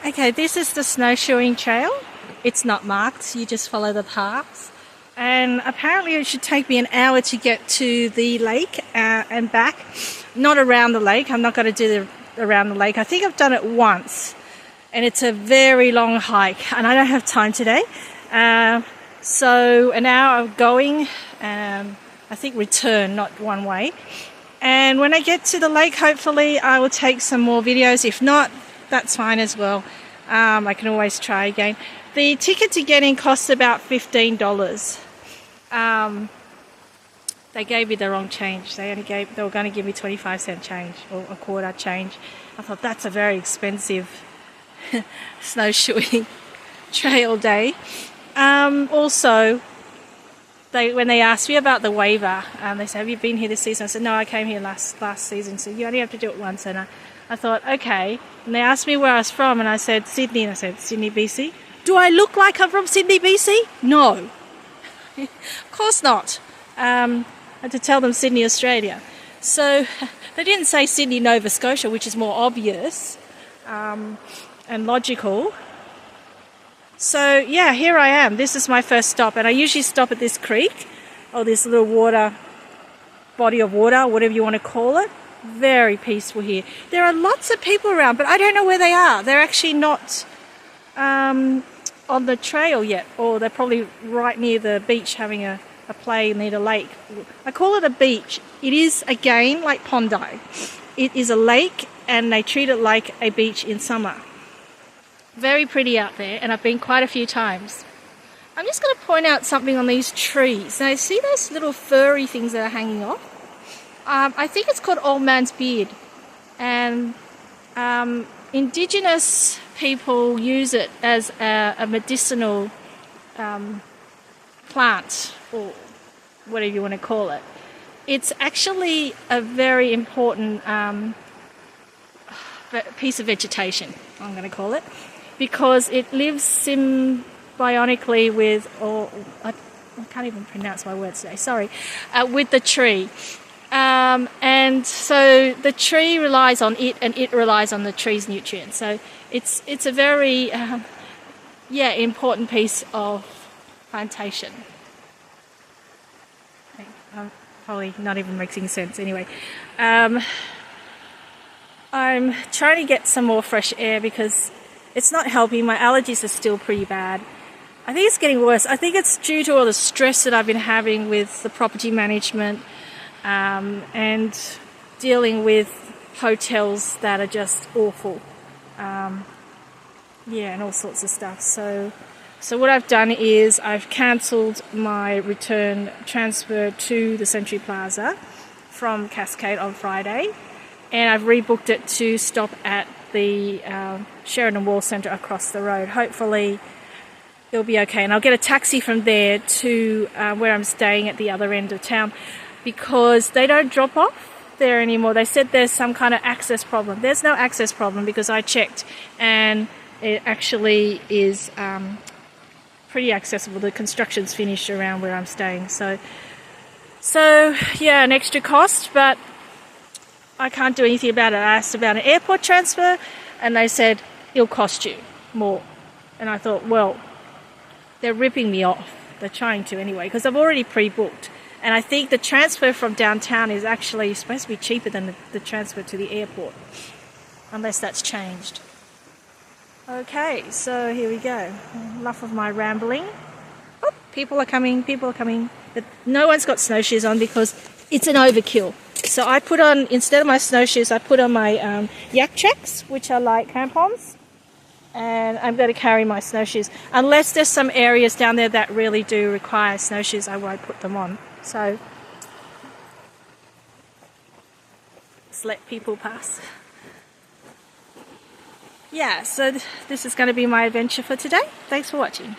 Okay, this is the snowshoeing trail. It's not marked, you just follow the paths. And apparently it should take me an hour to get to the lake and back. Not around the lake, I'm not going to do around the lake. I think I've done it once. And it's a very long hike and I don't have time today. So an hour of going, I think return, not one way. And when I get to the lake, hopefully I will take some more videos. If not, that's fine as well. I can always try again. The ticket to get in costs about $15. They gave me the wrong change. They were going to give me 25-cent change or a quarter change. I thought that's a very expensive snowshoeing trail day. Also, when they asked me about the waiver, they said, "Have you been here this season?" I said, "No, I came here last season." So you only have to do it once, and I thought, okay. And they asked me where I was from, and I said Sydney, and I said Sydney, BC. Do I look like I'm from Sydney, BC? No, of course not. I had to tell them Sydney, Australia. So they didn't say Sydney, Nova Scotia, which is more obvious and logical. So yeah, here I am. This is my first stop, and I usually stop at this creek or this little body of water, whatever you want to call it. Very peaceful here. There are lots of people around, but I don't know where they are. They're actually not on the trail yet, or they're probably right near the beach having a play near the lake. I call it a beach. It is, again, like Bondi. It is a lake, and they treat it like a beach in summer. Very pretty out there, and I've been quite a few times. I'm just going to point out something on these trees. Now, see those little furry things that are hanging off? I think it's called old man's beard, and Indigenous people use it as a medicinal plant, or whatever you want to call it. It's actually a very important piece of vegetation, I'm going to call it, because it lives symbiotically with, or I can't even pronounce my words today, sorry, with the tree. And so the tree relies on it, and it relies on the tree's nutrients. So it's a very important piece of plantation. I'm probably not even making sense anyway. I'm trying to get some more fresh air because it's not helping. My allergies are still pretty bad. I think it's getting worse. I think it's due to all the stress that I've been having with the property management and dealing with hotels that are just awful. And all sorts of stuff. So what I've done is I've cancelled my return transfer to the Century Plaza from Cascade on Friday, and I've rebooked it to stop at the Sheridan Wall Centre across the road. Hopefully it'll be okay, and I'll get a taxi from there to where I'm staying at the other end of town, because they don't drop off there anymore. They said there's some kind of access problem. There's no access problem because I checked, and it actually is pretty accessible. The construction's finished around where I'm staying. So yeah, an extra cost, but I can't do anything about it. I asked about an airport transfer, and they said it'll cost you more. And I thought, well, they're ripping me off. They're trying to anyway, because I've already pre-booked. And I think the transfer from downtown is actually supposed to be cheaper than the transfer to the airport, unless that's changed. Okay, so here we go. Enough of my rambling. Oh, people are coming. But no one's got snowshoes on because it's an overkill. So I put on, instead of my snowshoes, I put on my yak tracks, which are like crampons. And I'm going to carry my snowshoes. Unless there's some areas down there that really do require snowshoes, I won't put them on. So let's let people pass. Yeah, so this is going to be my adventure for today. Thanks for watching.